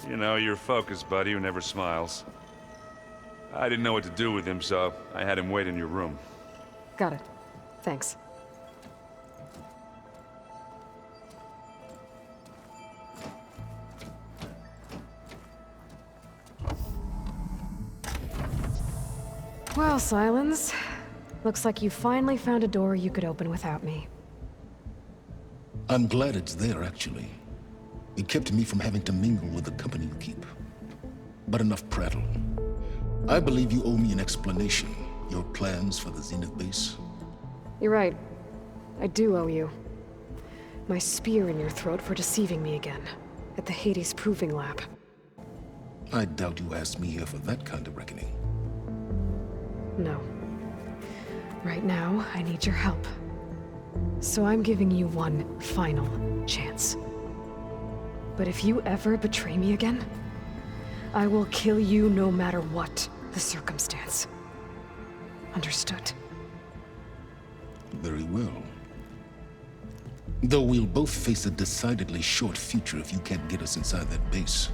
You know, your focus buddy who never smiles. I didn't know what to do with him, so I had him wait in your room. Got it. Thanks. Well, Silence. Looks like you finally found a door you could open without me. I'm glad it's there, actually. It kept me from having to mingle with the company you keep. But enough prattle. I believe you owe me an explanation. Your plans for the Zenith base? You're right. I do owe you. My spear in your throat for deceiving me again. At the Hades Proving Lab. I doubt you asked me here for that kind of reckoning. No. Right now, I need your help. So I'm giving you one final chance. But if you ever betray me again, I will kill you no matter what the circumstance. Understood? Very well. Though we'll both face a decidedly short future if you can't get us inside that base.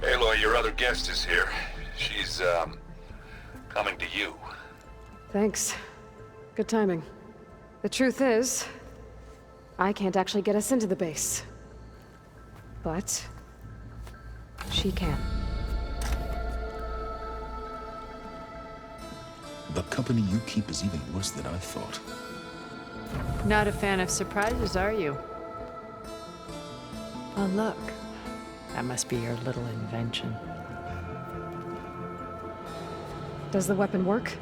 Aloy, your other guest is here. She's, coming to you. Thanks. Good timing. The truth is, I can't actually get us into the base. But she can. The company you keep is even worse than I thought. Not a fan of surprises, are you? Oh, look. That must be your little invention. Does the weapon work?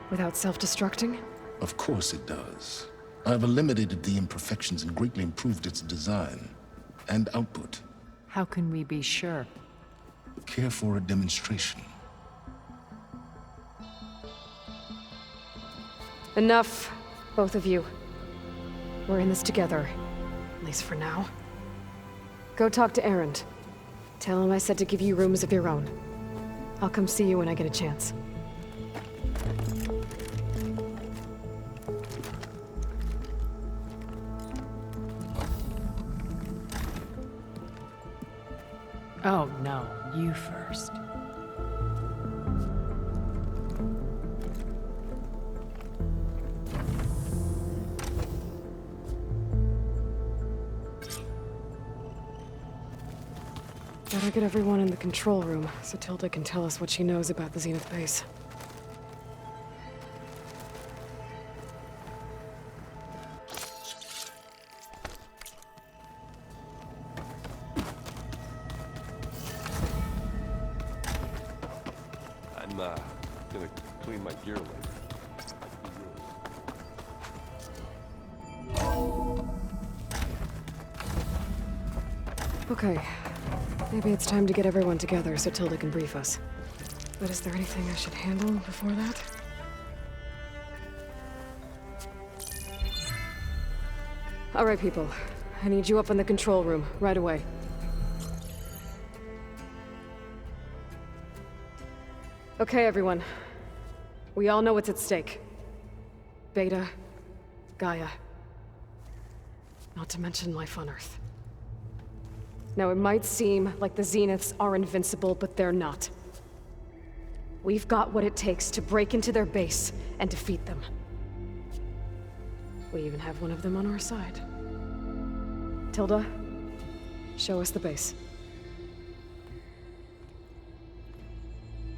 Without self-destructing? Of course it does. I've eliminated the imperfections and greatly improved its design and output. How can we be sure? Care for a demonstration? Enough, both of you. We're in this together, at least for now. Go talk to Erend. Tell him I said to give you rooms of your own. I'll come see you when I get a chance. Oh, no. You first. Better get everyone in the control room, so Tilda can tell us what she knows about the Zenith base. I'm, gonna clean my gear later. Okay. Maybe it's time to get everyone together so Tilda can brief us. But is there anything I should handle before that? All right, people. I need you up in the control room, right away. Okay, everyone. We all know what's at stake. Beta, Gaia. Not to mention life on Earth. Now, it might seem like the Zeniths are invincible, but they're not. We've got what it takes to break into their base and defeat them. We even have one of them on our side. Tilda, show us the base.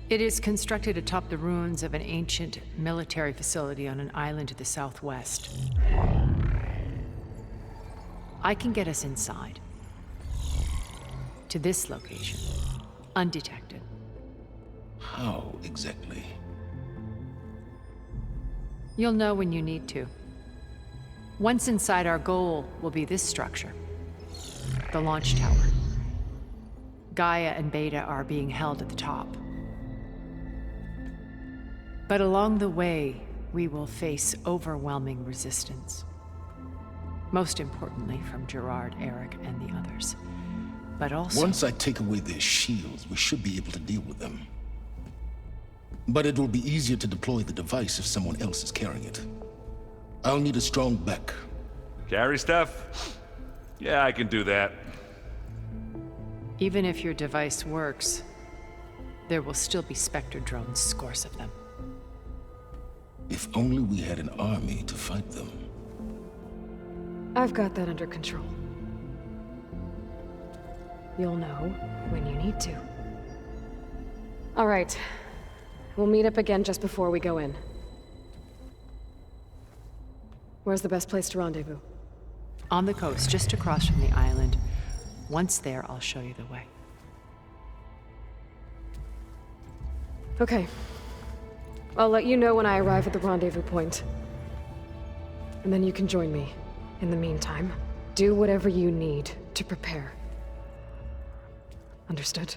It is constructed atop the ruins of an ancient military facility on an island to the southwest. I can get us inside. To this location, undetected. How exactly? You'll know when you need to. Once inside, our goal will be this structure. The launch tower. Gaia and Beta are being held at the top. But along the way, we will face overwhelming resistance. Most importantly, from Gerard, Eric, and the others. But also... Once I take away their shields, we should be able to deal with them. But it will be easier to deploy the device if someone else is carrying it. I'll need a strong back. Carry stuff? Yeah, I can do that. Even if your device works, there will still be Spectre drones, scores of them. If only we had an army to fight them. I've got that under control. You'll know when you need to. All right. We'll meet up again just before we go in. Where's the best place to rendezvous? On the coast, just across from the island. Once there, I'll show you the way. Okay. I'll let you know when I arrive at the rendezvous point. And then you can join me. In the meantime, do whatever you need to prepare. Understood?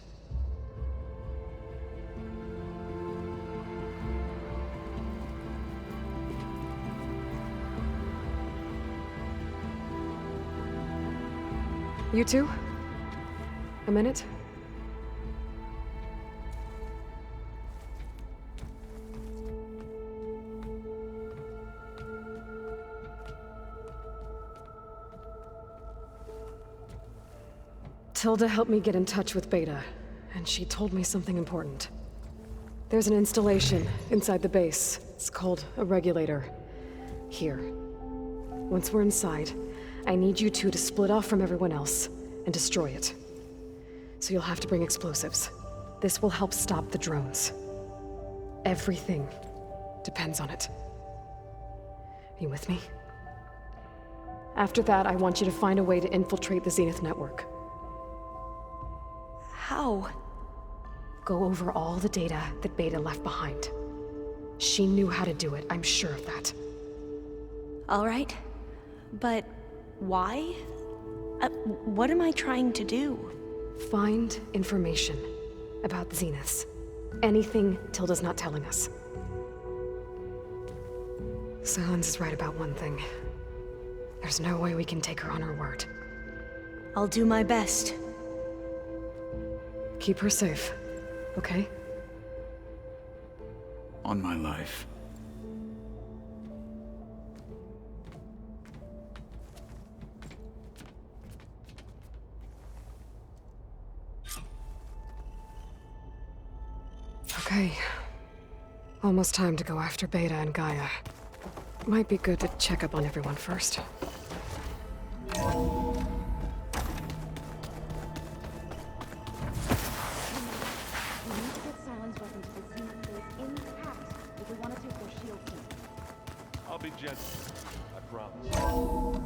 You two? A minute? Tilda helped me get in touch with Beta, and she told me something important. There's an installation inside the base. It's called a regulator. Here. Once we're inside, I need you two to split off from everyone else and destroy it. So you'll have to bring explosives. This will help stop the drones. Everything depends on it. Are you with me? After that, I want you to find a way to infiltrate the Zenith network. How? Go over all the data that Beta left behind. She knew how to do it, I'm sure of that. All right. But why? What am I trying to do? Find information about the Zeniths. Anything Tilda's not telling us. Silence is right about one thing. There's no way we can take her on her word. I'll do my best. Keep her safe, okay? On my life. Okay. Almost time to go after Beta and Gaia. Might be good to check up on everyone first. I'll be gentle, I promise.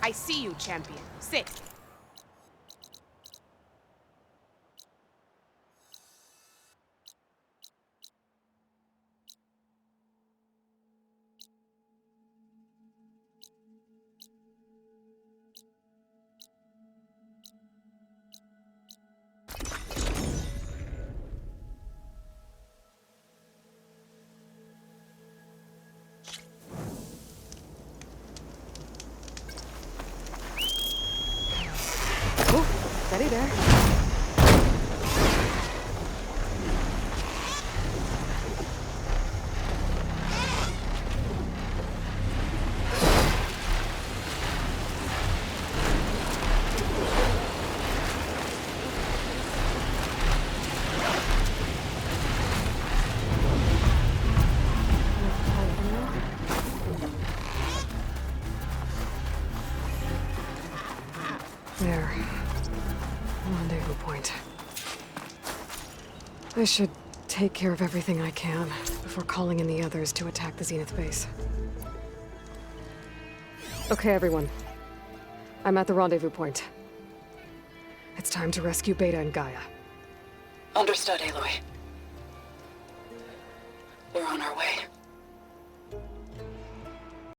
I see you, champion. Sit. Steady there. There. Rendezvous point. I should take care of everything I can before calling in the others to attack the Zenith base. Okay, everyone. I'm at the rendezvous point. It's time to rescue Beta and Gaia. Understood, Aloy. We're on our way.